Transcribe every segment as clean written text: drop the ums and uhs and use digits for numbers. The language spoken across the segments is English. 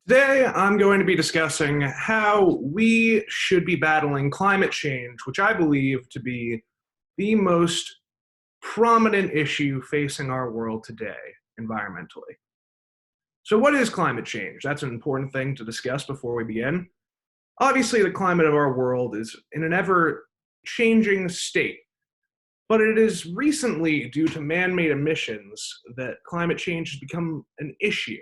Today, I'm going to be discussing how we should be battling climate change, which I believe to be the most prominent issue facing our world today environmentally. So, what is climate change? That's an important thing to discuss before we begin. Obviously, the climate of our world is in an ever changing state, but it is recently, due to man made emissions, that climate change has become an issue.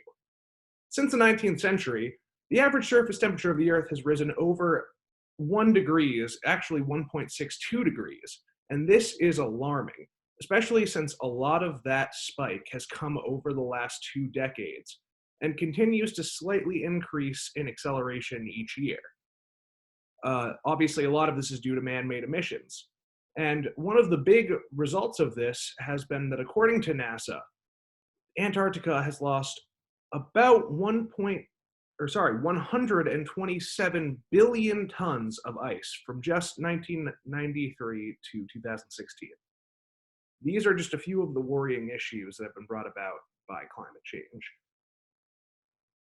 Since the 19th century, the average surface temperature of the Earth has risen over 1 degrees, actually 1.62 degrees, and this is alarming, especially since a lot of that spike has come over the last 2 decades and continues to slightly increase in acceleration each year. Obviously, a lot of this is due to man-made emissions. And one of the big results of this has been that according to NASA, Antarctica has lost about 127 billion tons of ice from just 1993 to 2016. These are just a few of the worrying issues that have been brought about by climate change.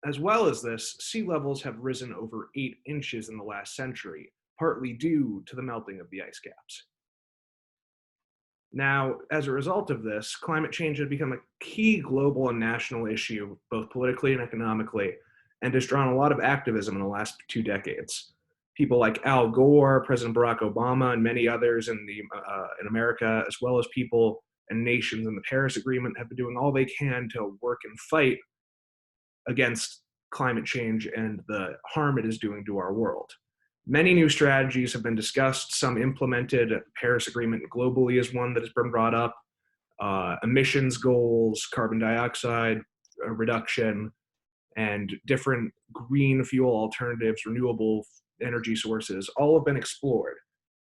As well as this, sea levels have risen over 8 inches in the last century, partly due to the melting of the ice caps. Now, as a result of this, climate change has become a key global and national issue, both politically and economically, and has drawn a lot of activism in the last 2 decades. People like Al Gore, President Barack Obama, and many others in America, as well as people and nations in the Paris Agreement, have been doing all they can to work and fight against climate change and the harm it is doing to our world. Many new strategies have been discussed, some implemented. Paris Agreement globally is one that has been brought up. Emissions goals, carbon dioxide reduction, and different green fuel alternatives, renewable energy sources, all have been explored.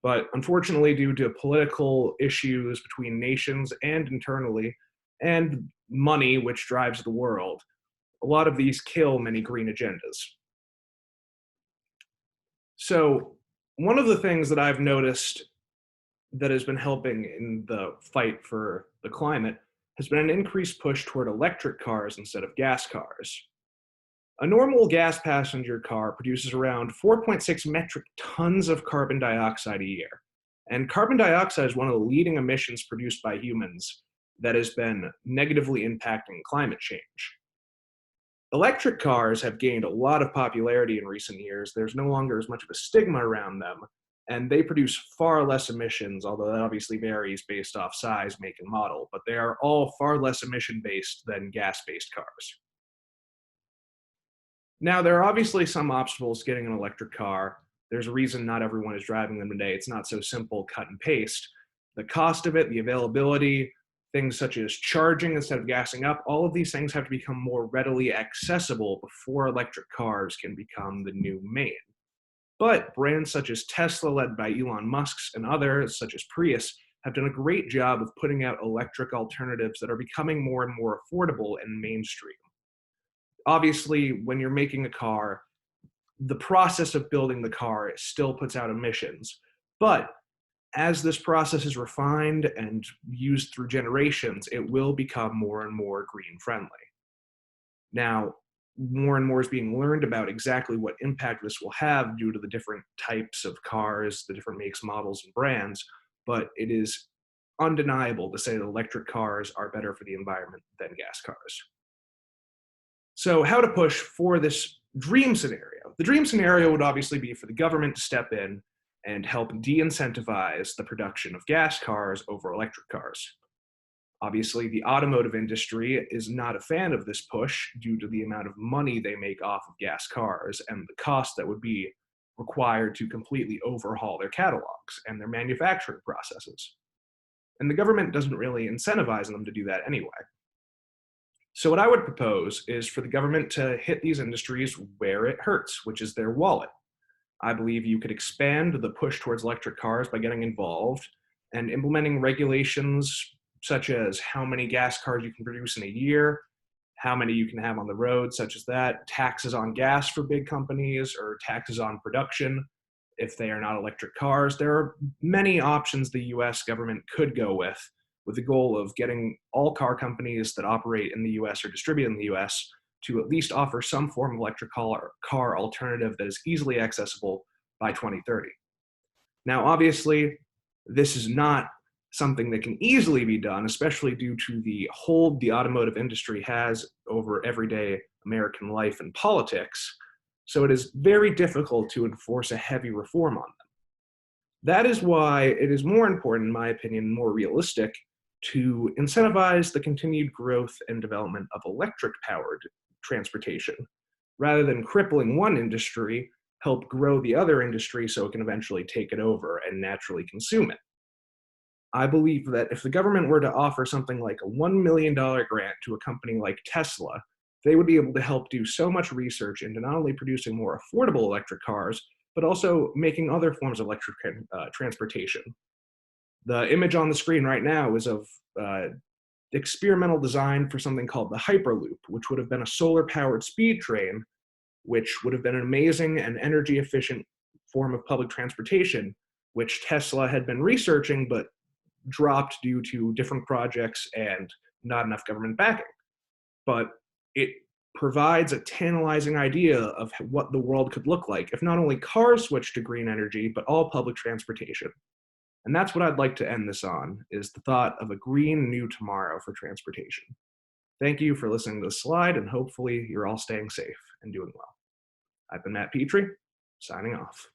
But unfortunately, due to political issues between nations and internally, and money, which drives the world, a lot of these kill many green agendas. So, one of the things that I've noticed that has been helping in the fight for the climate has been an increased push toward electric cars instead of gas cars. A normal gas passenger car produces around 4.6 metric tons of carbon dioxide a year. And carbon dioxide is one of the leading emissions produced by humans that has been negatively impacting climate change. Electric cars have gained a lot of popularity in recent years. There's no longer as much of a stigma around them, and they produce far less emissions, although that obviously varies based off size, make, and model, but they are all far less emission-based than gas-based cars. Now, there are obviously some obstacles getting an electric car. There's a reason not everyone is driving them today. It's not so simple, cut and paste. The cost of it, the availability, things such as charging instead of gassing up, all of these things have to become more readily accessible before electric cars can become the new main. But brands such as Tesla, led by Elon Musk, and others, such as Prius, have done a great job of putting out electric alternatives that are becoming more and more affordable and mainstream. Obviously, when you're making a car, the process of building the car still puts out emissions. But as this process is refined and used through generations, it will become more and more green friendly. Now, more and more is being learned about exactly what impact this will have due to the different types of cars, the different makes, models, and brands, but it is undeniable to say that electric cars are better for the environment than gas cars. So, how to push for this dream scenario? The dream scenario would obviously be for the government to step in and help de-incentivize the production of gas cars over electric cars. Obviously, the automotive industry is not a fan of this push due to the amount of money they make off of gas cars and the cost that would be required to completely overhaul their catalogs and their manufacturing processes. And the government doesn't really incentivize them to do that anyway. So what I would propose is for the government to hit these industries where it hurts, which is their wallet. I believe you could expand the push towards electric cars by getting involved and implementing regulations such as how many gas cars you can produce in a year, how many you can have on the road, such as that, taxes on gas for big companies, or taxes on production if they are not electric cars. There are many options the US government could go with the goal of getting all car companies that operate in the US or distribute in the US to at least offer some form of electric car alternative that is easily accessible by 2030. Now, obviously, this is not something that can easily be done, especially due to the hold the automotive industry has over everyday American life and politics. So it is very difficult to enforce a heavy reform on them. That is why it is more important, in my opinion, more realistic to incentivize the continued growth and development of electric powered transportation rather than crippling one industry, help grow the other industry so it can eventually take it over and naturally consume it. I believe that if the government were to offer something like a $1 million grant to a company like Tesla, they would be able to help do so much research into not only producing more affordable electric cars, but also making other forms of electric transportation. The image on the screen right now is of experimental design for something called the Hyperloop, which would have been a solar-powered speed train, which would have been an amazing and energy-efficient form of public transportation, which Tesla had been researching but dropped due to different projects and not enough government backing. But it provides a tantalizing idea of what the world could look like if not only cars switched to green energy, but all public transportation. And that's what I'd like to end this on, is the thought of a green new tomorrow for transportation. Thank you for listening to the slide, and hopefully you're all staying safe and doing well. I've been Matt Petrie, signing off.